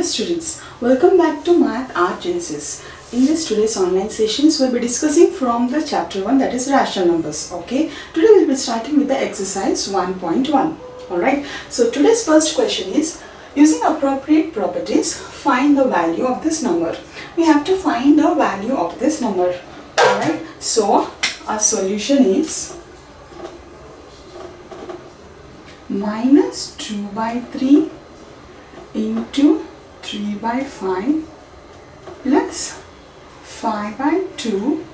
students, welcome back to Math Art Genesis. In this today's online sessions, we'll be discussing from the chapter 1, that is rational numbers. Okay, today we'll be starting with the exercise 1.1. Alright, so today's first question is, using appropriate properties, find the value of this number. We have to find the value of this number. Alright, so our solution is minus 2 by 3 into 3 by 5 plus 5 by 2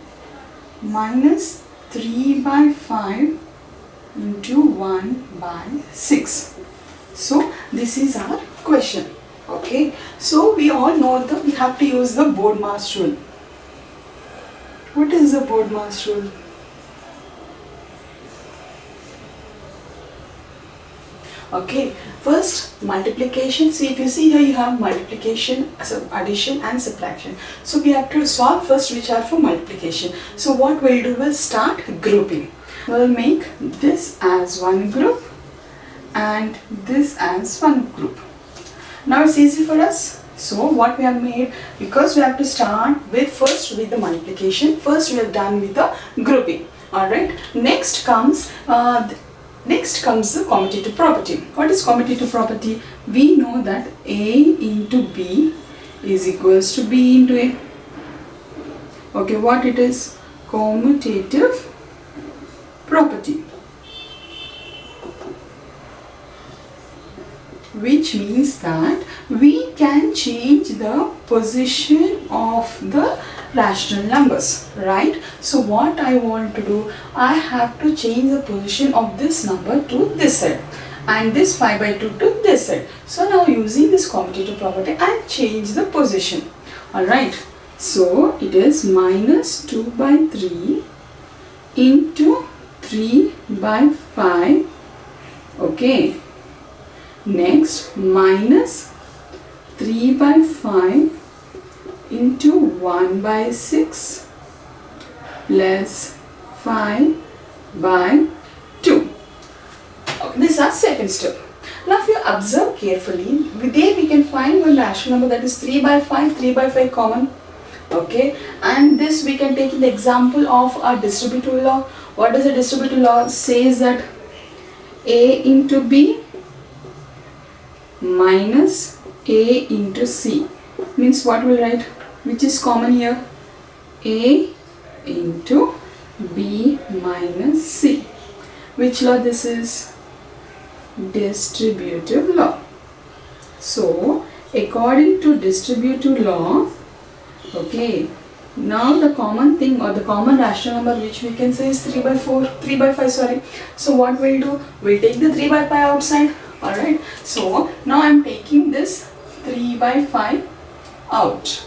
minus 3 by 5 into 1 by 6. So this is our question. Okay, so we all know that we have to use the Bodmas rule. What is the Bodmas rule? Okay, first multiplication. See, if you see here, you have multiplication, so addition and subtraction. So we have to solve first which are for multiplication. So what we'll do, we'll start grouping. We'll make this as one group and this as one group. Now it's easy for us. So what we have made, because we have to start with first with the multiplication, first we have done with the grouping. Alright, next comes the commutative property. What is commutative property? We know that A into B is equals to B into A. Okay, what it is? Commutative property. Which means that we can change the position of the rational numbers, right? So what I want to do, I have to change the position of this number to this side and this 5 by 2 to this side. So now using this commutative property, I change the position. Alright, so it is minus 2 by 3 into 3 by 5. Okay, next minus 3 by 5 into 1 by 6 plus 5 by 2. Okay, this is our second step. Now if you observe carefully, there we can find one rational number, that is 3 by 5, 3 by 5 common. Okay, and this we can take in the example of our distributive law. What does the distributive law says? That A into B minus A into C means what we'll write, which is common here, A into B minus C. Which law this is? Distributive law. So according to distributive law, okay, now the common thing or the common rational number which we can say is 3 by 5, sorry. So what we'll do, we'll take the 3 by 5 outside. Alright, so now I am taking this 3 by 5 out.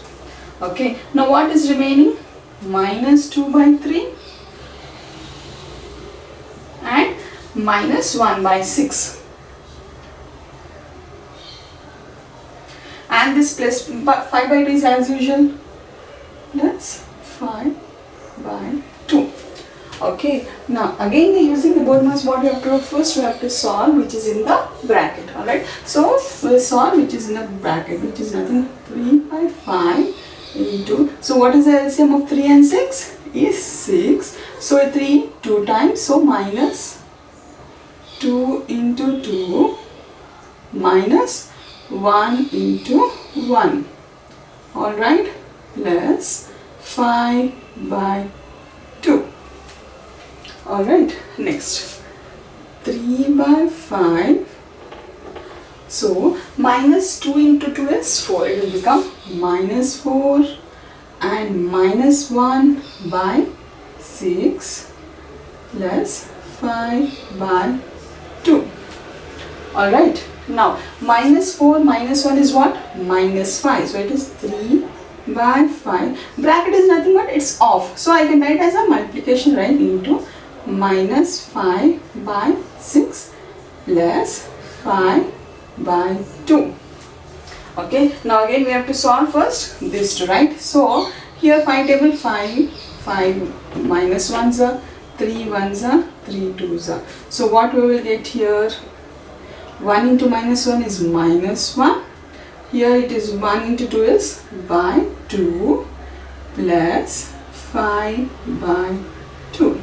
Okay, now what is remaining? Minus 2 by 3 and minus 1 by 6. And this plus 5 by 2 is as usual. That's 5 by 2. Okay, now again using the Bodmas, what we have to do, first we have to solve which is in the bracket. Alright, so we'll solve which is in the bracket, which is nothing, 3 by 5 into, so what is the LCM of 3 and 6? Is 6. So 3 2 times, so minus 2 into 2 minus 1 into 1. Alright, plus 5 by 2. Alright, next 3 by 5. So minus 2 into 2 is 4. It will become minus 4 and minus 1 by 6 plus 5 by 2. Alright, now minus 4 minus 1 is what? Minus 5. So it is 3 by 5. Bracket is nothing but it's off. So I can write as a multiplication, right, into minus 5 by 6 plus 5 by 2. Okay, now again we have to solve first this two, right? So here 5 table, 5 minus 1s are 3 1s are 3 2s are. So what we will get here, 1 into minus 1 is minus 1. here it is 1 into 2 is by 2 plus 5 by 2.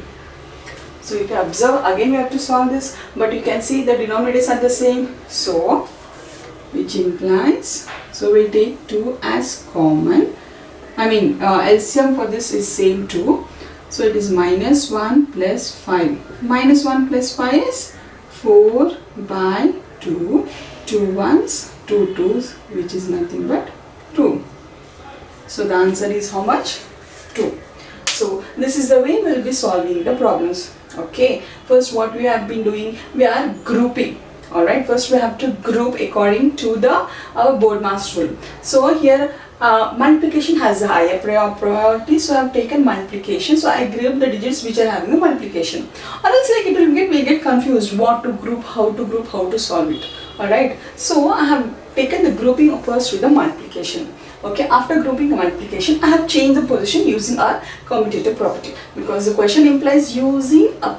So if you observe, again we have to solve this, but you can see the denominators are the same, so which implies, so we'll take 2 as common. LCM for this is same 2, so it is minus 1 plus 5. Minus 1 plus 5 is 4 by 2, 2 ones, 2 twos, which is nothing but 2. So the answer is how much? 2. So this is the way we will be solving the problems. Okay, first what we have been doing, we are grouping. Alright, first we have to group according to the Bodmas rule. So here multiplication has a higher priority, so I have taken multiplication. So I group the digits which are having a multiplication. Or else like it will get confused what to group, how to solve it. Alright, so I have taken the grouping first with the multiplication. Okay, after grouping the multiplication, I have changed the position using our commutative property, because the question implies using a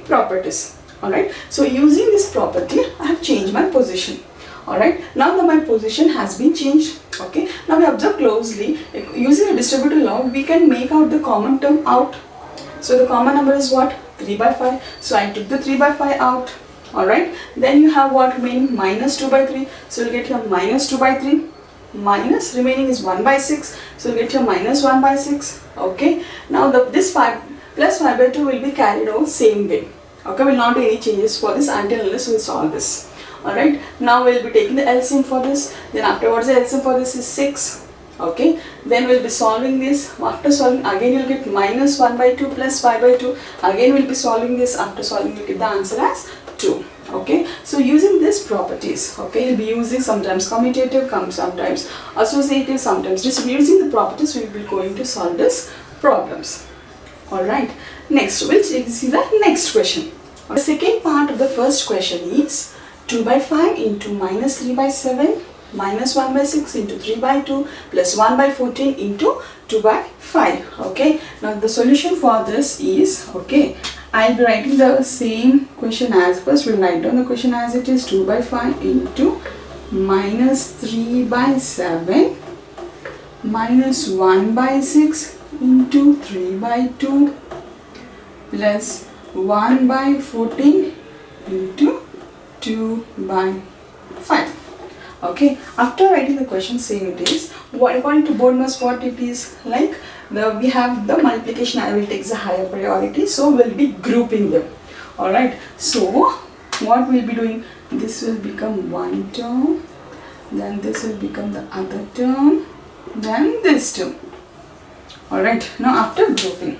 properties. Alright, so using this property, I have changed my position. Alright, now that my position has been changed. Okay, now we observe closely. Using a distributive law, we can make out the common term out. So the common number is what? 3 by 5. So I took the 3 by 5 out. Alright, then you have what remaining? Minus 2 by 3. So you'll get here minus 2 by 3. Minus remaining is 1 by 6, so you get your minus 1 by 6. Okay, now this 5 plus 5 by 2 will be carried over same way. Okay, we'll not do any changes for this until unless we solve this. Alright, now we'll be taking the LCM for this, then afterwards the LCM for this is 6. Okay, then we'll be solving this. After solving, again you'll get minus 1 by 2 plus 5 by 2. Again we'll be solving this. After solving, you'll get the answer as 2. Okay, so using these properties, okay, you'll be using sometimes commutative, sometimes associative, sometimes using the properties we will be going to solve this problems. Alright, next we'll see the next question. The second part of the first question is 2 by 5 into minus 3 by 7 minus 1 by 6 into 3 by 2 plus 1 by 14 into 2 by 5. Okay, now the solution for this is, okay, I'll be writing the same question as first. We'll write down the question as it is 2 by 5 into minus 3 by 7 minus 1 by 6 into 3 by 2 plus 1 by 14 into 2 by 5. Okay, after writing the question, same it is. According to Bodmas, what it is like, we have the multiplication, I will take the higher priority, so we'll be grouping them. Alright, so what we'll be doing, this will become one term, then this will become the other term, then this term. Alright, now after grouping,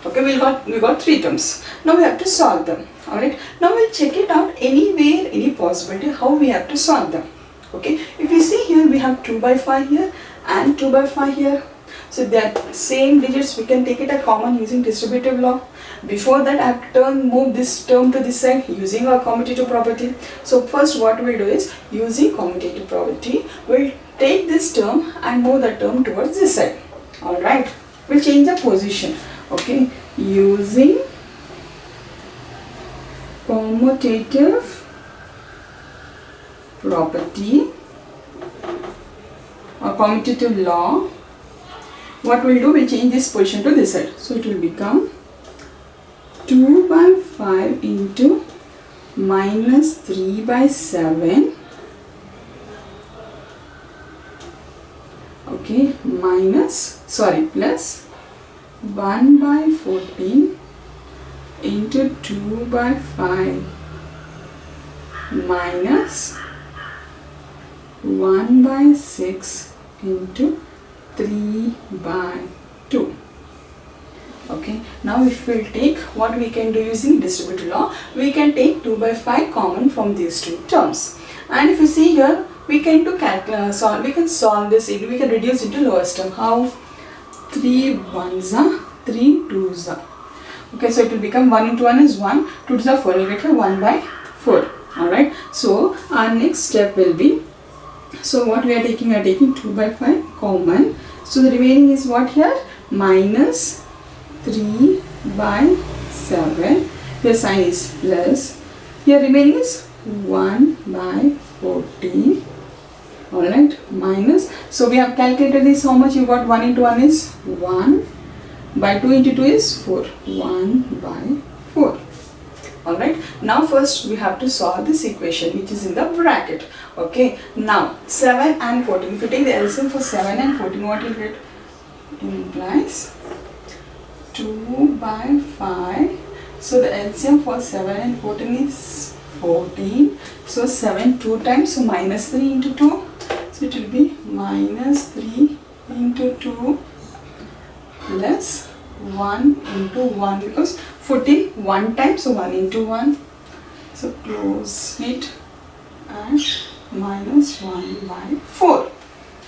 okay, we got 3 terms. Now we have to solve them. Alright, now we'll check it out anywhere, any possibility how we have to solve them. Okay, if you see here, we have 2 by 5 here and 2 by 5 here. So that same digits we can take it as common using distributive law. Before that, I have to move this term to this side using our commutative property. So first what we'll do is, using commutative property, we'll take this term and move the term towards this side. Alright, we'll change the position. Okay, using commutative property or commutative law, what we'll do, we'll change this position to this side. So it will become 2 by 5 into minus 3 by 7, okay, plus 1 by 14 into 2 by 5 minus 1 by 6 into 3 by 2. Okay, now if we will take what we can do using distributive law, we can take 2 by 5 common from these two terms. And if you see here, we can do we can solve this, we can reduce into lowest term. How? 3 ones are 3 twos are. Okay, so it will become 1 into 1 is 1, 2 twos are 4, we'll get here 1 by 4. Alright, so our next step will be, so what we are taking 2 by 5 common. So the remaining is what here? Minus 3 by 7. Here sign is plus. Here remaining is 1 by 14 Alright, minus. So we have calculated this. How much you got? 1 into 1 is 1. By 2 into 2 is 4. 1 by 4. Alright, now first we have to solve this equation which is in the bracket. Okay, now 7 and 14. If you take the LCM for 7 and 14, what you get? Implies 2 by 5. So the LCM for 7 and 14 is 14. So 7 2 times, so minus 3 into 2. So it will be minus 3 into 2 plus 1 into 1, because 14 1 time, so 1 into 1. So close it and minus 1 by 4.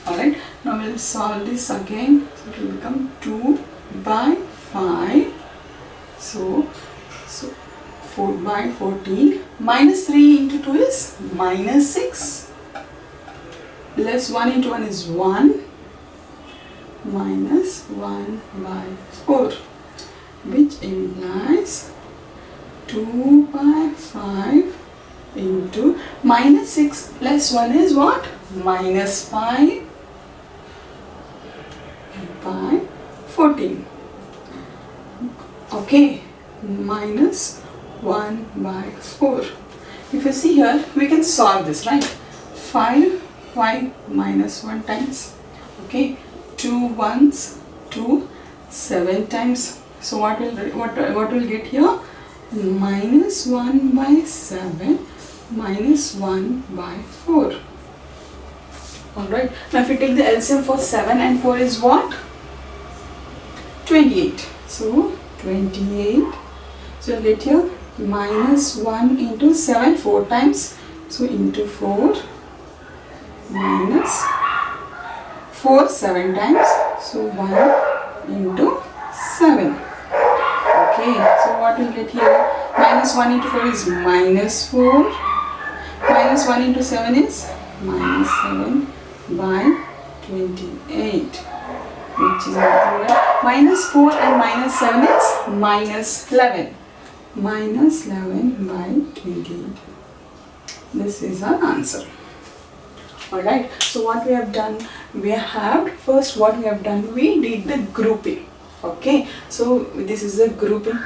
Alright, now we'll solve this again. So it will become 2 by 5. So 4 by 14. Minus 3 into 2 is minus 6. Plus 1 into 1 is 1. Minus 1 by 4, which implies 2 by 5 into minus 6 plus 1 is what? Minus 5 by 14. Okay, minus 1 by 4. If you see here, we can solve this, right? 5 minus 1 times. Okay, 2 ones, 2, 7 times. So what will get here? Minus 1 by 7 minus 1 by 4. Alright, now if you take the LCM for 7 and 4 is what? 28. So 28. So you'll get here minus 1 into 7 4 times. So into 4 minus 4 7 times. So 1 into 7. Okay, so what will get here? Minus 1 into 4 is minus 4. Minus 1 into 7 is minus 7 by 28. Which is nothing but minus 4 and minus 7 is minus 11. Minus 11 by 28. This is our answer. Alright, so what we have done, we did the grouping. Okay, so this is the grouping.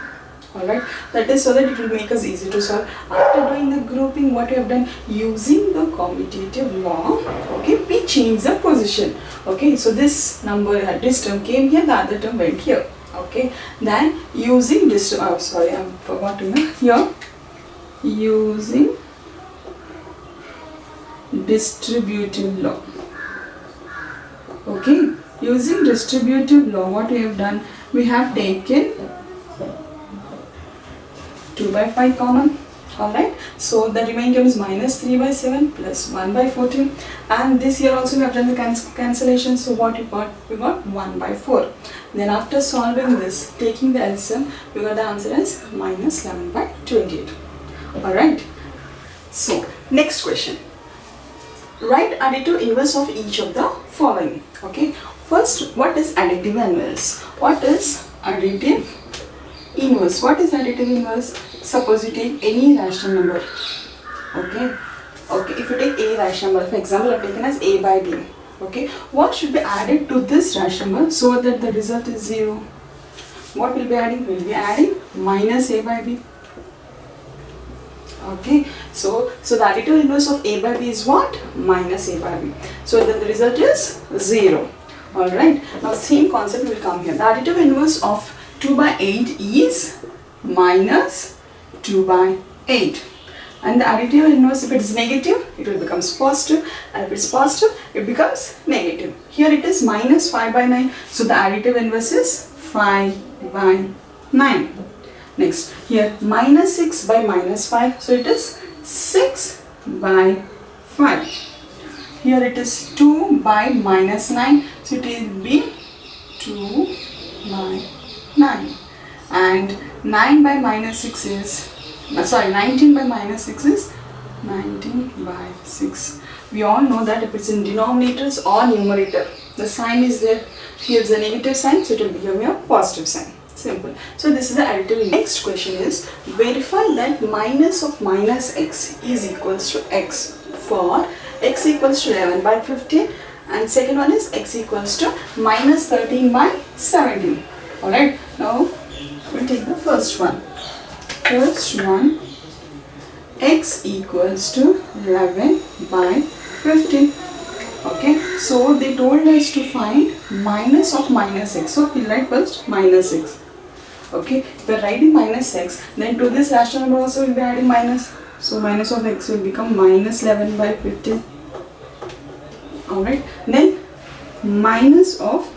Alright, that is so that it will make us easy to solve. After doing the grouping, what we have done, using the commutative law, okay, we change the position. Okay, so this number, this term came here, the other term went here. Okay, then using this, oh sorry, I forgot to here, using distributive law. Okay, using distributive law, what we have done, we have taken 2 by 5 common. Alright, so the remaining term is minus 3 by 7 plus 1 by 14, and this here also we have done the cancellation. So what we got 1 by 4. Then after solving this, taking the LCM, we got the answer as minus 11 by 28. Alright, so next question. Write additive inverse of each of the following. Okay, first, what is additive inverse? What is additive inverse? What is additive inverse? Suppose you take any rational number. Okay, if you take a rational number, for example, I have taken as a by b. Okay, what should be added to this rational number so that the result is 0? What will be adding? We will be adding minus a by b. Okay, so the additive inverse of a by b is what? Minus a by b. So then the result is 0. Alright, now same concept will come here. The additive inverse of 2 by 8 is minus 2 by 8. And the additive inverse, if it is negative, it will become positive, and if it is positive, it becomes negative. Here it is minus 5 by 9. So the additive inverse is 5 by 9. Next, here minus 6 by minus 5, so it is 6 by 5. Here it is 2 by minus 9, so it will be 2 by 9. And 9 by minus 6 is, 19 by minus 6 is 19 by 6. We all know that if it's in denominators or numerator, the sign is there. Here is a negative sign, so it will become a positive sign. Simple. So this is the additive. Next question is, verify that minus of minus x is equals to x for x equals to 11 by 15, and second one is x equals to minus 13 by 17. Alright, now we'll take the first one. First one, x equals to 11 by 15. Okay, so they told us to find minus of minus x. So we'll write first minus x. Okay, if we are writing minus x, then to this rational number also we'll be adding minus. So minus of x will become minus 11 by 15. Alright, then minus of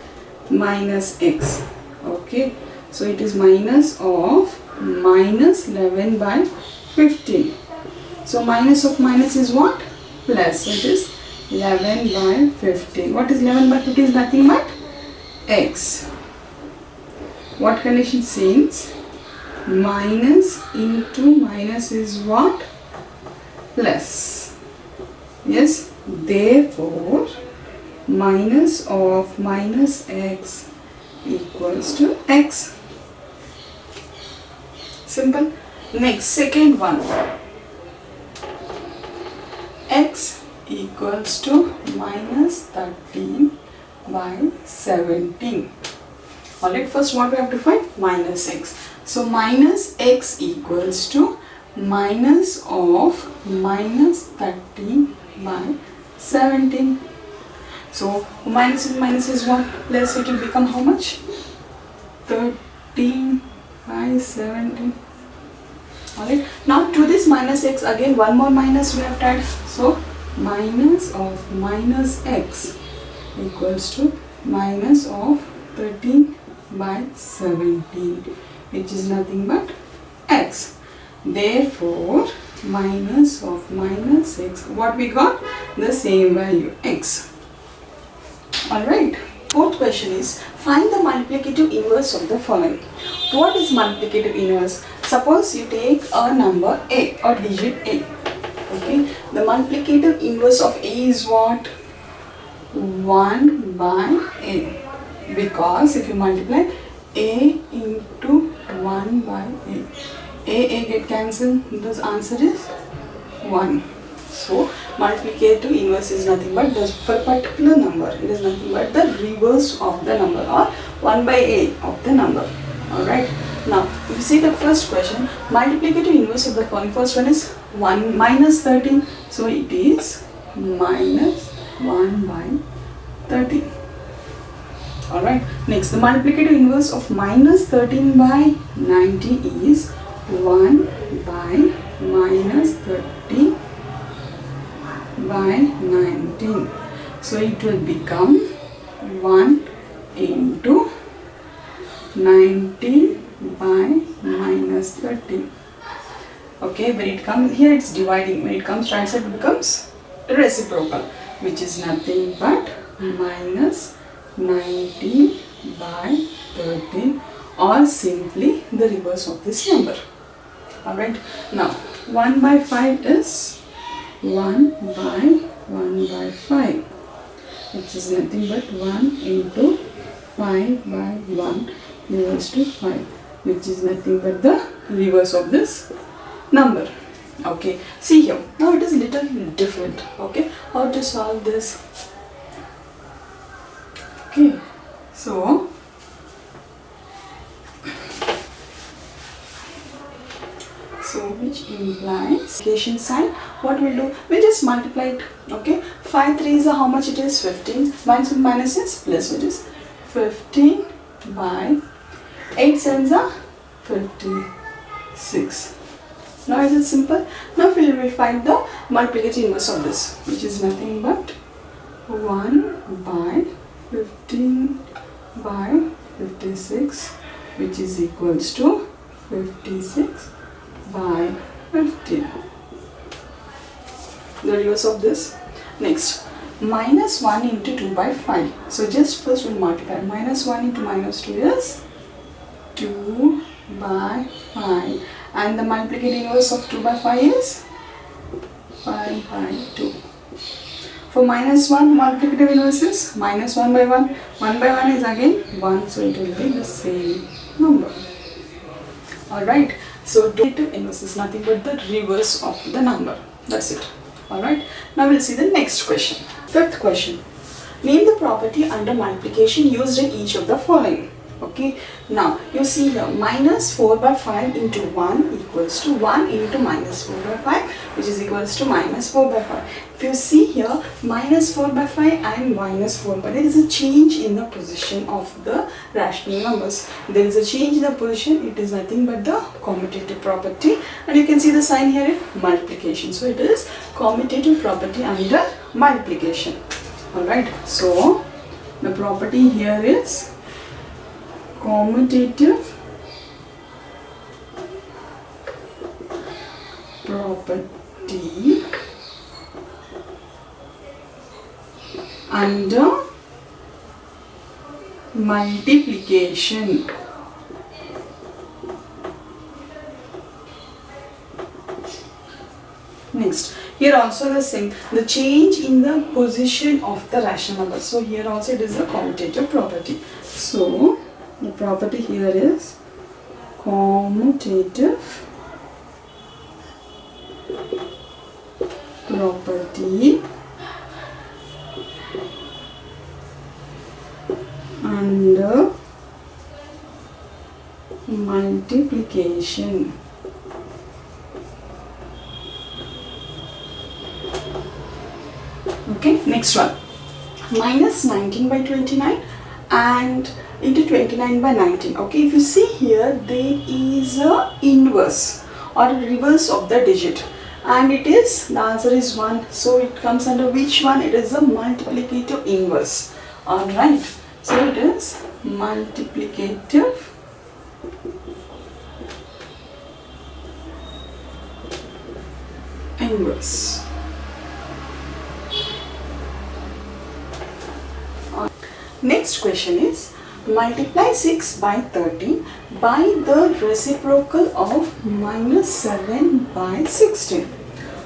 minus x. Okay, so it is minus of minus 11 by 15. So minus of minus is what? Plus. So it is 11 by 15. What is 11 by 15? Is nothing but x. What condition says? Minus into minus is what? Plus. Yes. Therefore, minus of minus x equals to x. Simple. Next, second one. X equals to minus 13 by 17. Alright, first what we have to find? Minus x. So minus x equals to minus of minus 13 by 17. So minus is what? Plus it will become how much? 13 by 17. Alright, now to this minus x again one more minus we have to add. So minus of minus x equals to minus of 13 by 17, which is nothing but x. Therefore, minus of minus x, what we got? The same value, x. Alright, fourth question is, find the multiplicative inverse of the following. What is multiplicative inverse? Suppose you take a number a or digit a. Okay, the multiplicative inverse of a is what? 1 by a. Because if you multiply a into 1 by a get cancelled, the answer is 1. So multiplicative inverse is nothing but the particular number. It is nothing but the reverse of the number, or 1 by a of the number. Alright. Now, if you see the first question, multiplicative inverse of the following. First one is 1 minus 13. So it is minus 1 by 13. Alright. Next, the multiplicative inverse of minus 13 by 90 is 1 by minus 13 by 19. So it will become 1 into 19 by minus 13. Okay, when it comes here, it's dividing. When it comes right side, it becomes reciprocal, which is nothing but minus 19 by 13, or simply the reverse of this number. Alright, now 1 by 5 is 1 by 5, which is nothing but 1 into 5 by 1 equals to 5, which is nothing but the reverse of this number. Okay, see here, now it is little different. Okay, how to solve this? Okay, so which implies multiplication sign. What we'll do? We'll just multiply it. Okay, 5 3s are how much it is? 15. Minus with minus is plus, which is 15 by 8 7s are 56. Now is it simple? Now we will find the multiplicative inverse of this, which is nothing but 1 by 15 by 56, which is equals to 56 by 15. The reverse of this. Next, minus 1 into 2 by 5. So just first we'll multiply. Minus 1 into minus 2 is 2 by 5. And the multiplicative inverse of 2 by 5 is 5 by 2. For minus 1, multiplicative inverse is minus 1 by 1. 1 by 1 is again 1, so it will be the same number. Alright, so multiplicative inverse is nothing but the reverse of the number. That's it. Alright, now we'll see the next question. Fifth question. Name the property under multiplication used in each of the following. Okay, now you see here minus 4 by 5 into 1 equals to 1 into minus 4 by 5, which is equals to minus 4 by 5. If you see here minus 4 by 5 and minus 4 by, there is a change in the position of the rational numbers. There is a change in the position, it is nothing but the commutative property, and you can see the sign here in multiplication. So it is commutative property under multiplication. Alright, so the property here is commutative property under multiplication. Next, here also the same, the change in the position of the rational number. So here also it is a commutative property. So the property here is commutative property under multiplication. Okay, next one. Minus 19 by 29 and into 29 by 19. Okay, if you see here, there is a inverse or a reverse of the digit, and it is, the answer is 1. So it comes under which one? It is a multiplicative inverse. Alright, so it is multiplicative inverse. Next question is, multiply 6 by 30 by the reciprocal of minus 7 by 16.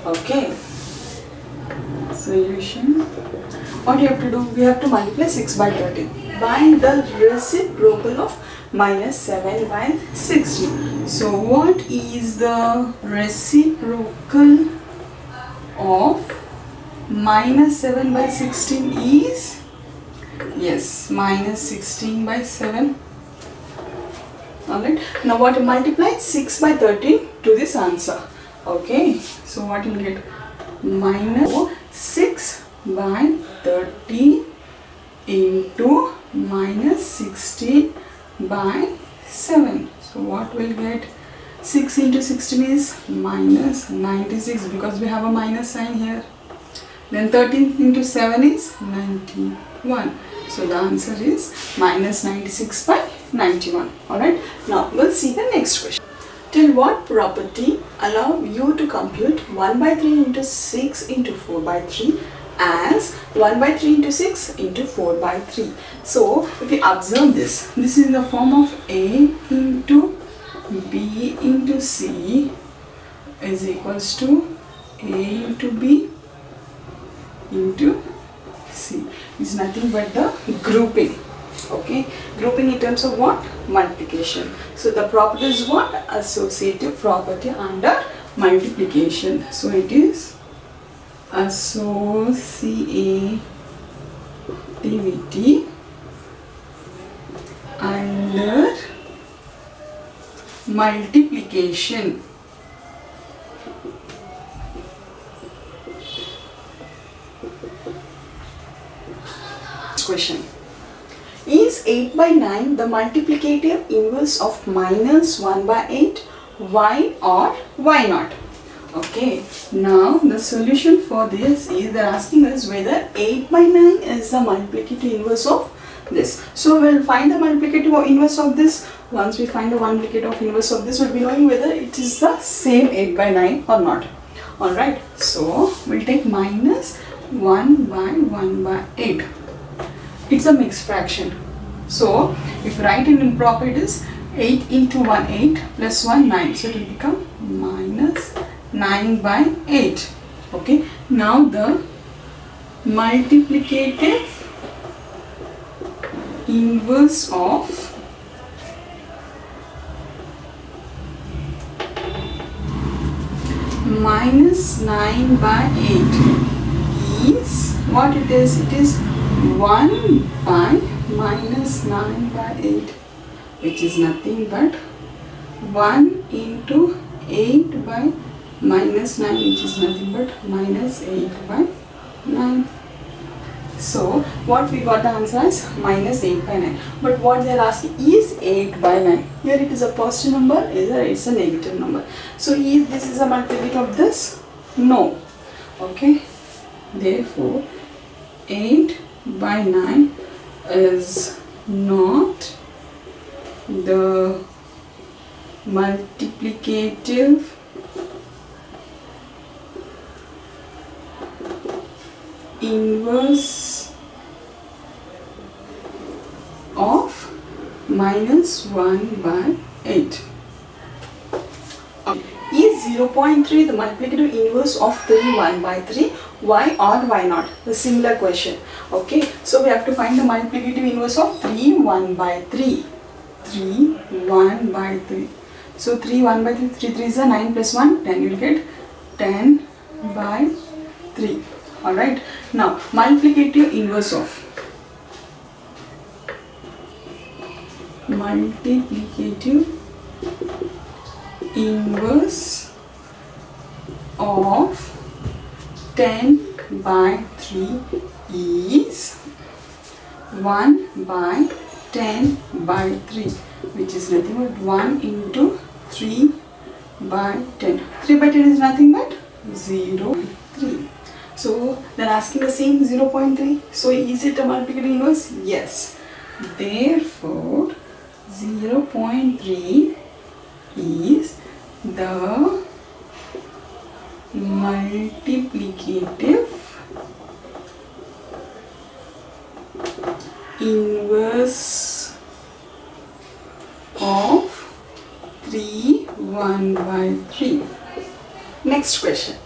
Okay, solution. What you have to do? We have to multiply 6 by 30 by the reciprocal of minus 7 by 16. So what is the reciprocal of minus 7 by 16 is? Yes, minus 16 by 7. Alright, now what to multiply? 6 by 30 to this answer. Okay, so what you will get? Minus 6 by 30 into minus 16 by 7. So what will get? 6 into 16 is minus 96, because we have a minus sign here. Then 13 into 7 is 91. So the answer is minus 96 by 91. Alright, now we'll see the next question. Tell what property allow you to compute 1 by 3 into 6 into 4 by 3 as 1 by 3 into 6 into 4 by 3. So if you observe this, this is in the form of A into B into C is equals to A into B into C. Is nothing but the grouping. Okay, grouping in terms of what? Multiplication. So the property is what? Associative property under multiplication. So it is associativity under multiplication. Question. Is 8 by 9 the multiplicative inverse of minus 1 by 8? Why or why not? Okay, now the solution for this is, they're asking us whether 8 by 9 is the multiplicative inverse of this. So we'll find the multiplicative inverse of this. Once we find the multiplicative inverse of this, we'll be knowing whether it is the same 8 by 9 or not. Alright, so we'll take minus 1 by 1 by 8. It's a mixed fraction. So if you write in improper, it is 8 into 1 8 plus 1 9. So it will become minus 9 by 8. Okay. Now the multiplicative inverse of minus 9 by 8 is what it is? It is 1 by minus 9 by 8, which is nothing but 1 into 8 by minus 9, which is nothing but minus 8 by 9. So what we got the answer as minus 8 by 9. But what they are asking is 8 by 9. Here it is a positive number, either it's a negative number. So is this is a multiplicative of this? No. Okay. Therefore 8 by 9 is not the multiplicative inverse of minus 1 by 8. Is 0.3 the multiplicative inverse of 3 1 by 3? Why or why not? The similar question. Okay, so we have to find the multiplicative inverse of 3 1 by 3. 3 1 by 3. So 3 1 by 3, 3 3 is a 9 plus 1, 10. You will get 10 by 3. Alright, now multiplicative inverse of of 10 by 3 is 1 by 10 by 3, which is nothing but 1 into 3 by 10. 3 by 10 is nothing but 0.3. So they are asking the same 0.3. So is it a multiplicative inverse? Yes. Therefore 0.3 is the multiplicative inverse of 3 1 by 3. Next question.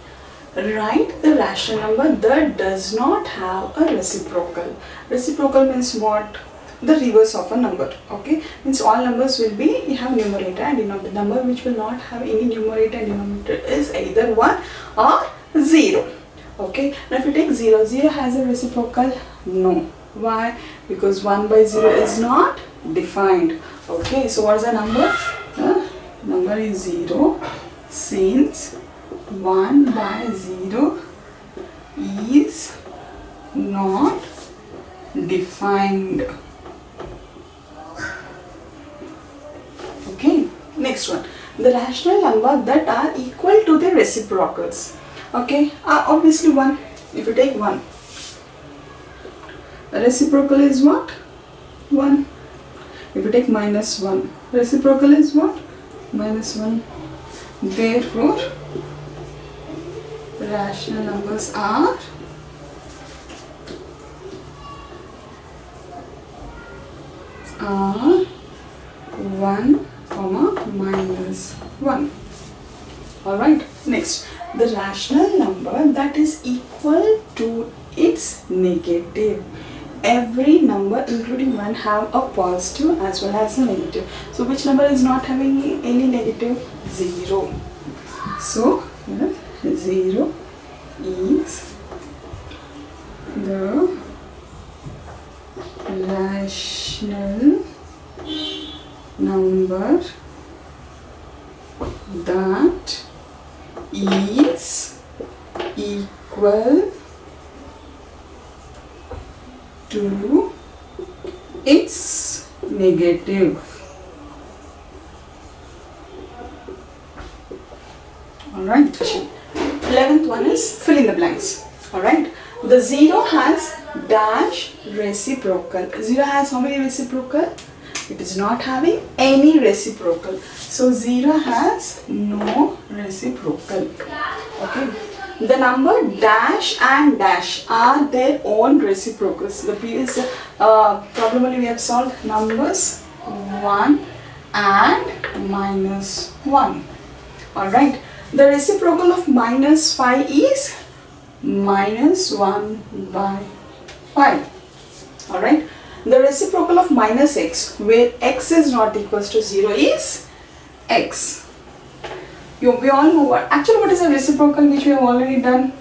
Write the rational number that does not have a reciprocal. Reciprocal means what? The reverse of a number. Okay, means all numbers will be, you have numerator and denominator. Number which will not have any numerator and denominator is either 1 or 0. Okay, now if you take 0, 0 has a reciprocal? No. Why? Because 1 by 0 is not defined. Okay, so what is the number? The number is 0, since 1 by 0 is not defined. Okay, next one. The rational number that are equal to the reciprocals. Okay, obviously 1. If you take 1, reciprocal is what? 1. If you take minus 1, reciprocal is what? Minus 1. Therefore rational numbers are 1, minus 1. Alright, next, the rational number that is equal to its negative. Every number including 1 have a positive as well as a negative. So which number is not having any negative? 0. So 0 is the rational number that is equal to its negative. Alright, 11th one is fill in the blanks. Alright, the 0 has dash reciprocal. 0 has how many reciprocal? It is not having any reciprocal. So 0 has no reciprocal. Okay. The number dash and dash are their own reciprocals. The previous problem only we have solved numbers 1 and minus 1. Alright. The reciprocal of minus 5 is minus 1 by 5. Alright. The reciprocal of minus x, where x is not equals to 0, is x. We all know what is a reciprocal, which we have already done.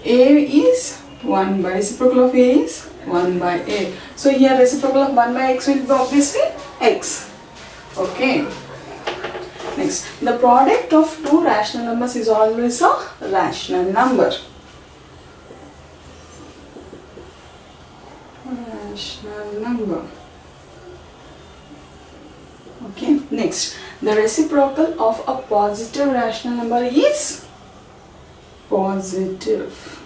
A is 1 by, reciprocal of A is 1 by A. So here reciprocal of 1 by x will be obviously x. Okay. Next, the product of two rational numbers is always a rational number. Rational number. Okay. Next, the reciprocal of a positive rational number is positive.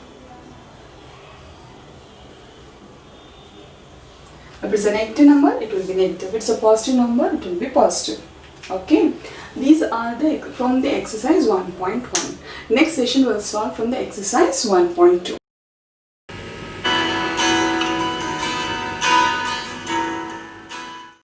If it's a negative number, it will be negative. If it's a positive number, it will be positive. Okay. These are from the exercise 1.1. Next session will start from the exercise 1.2.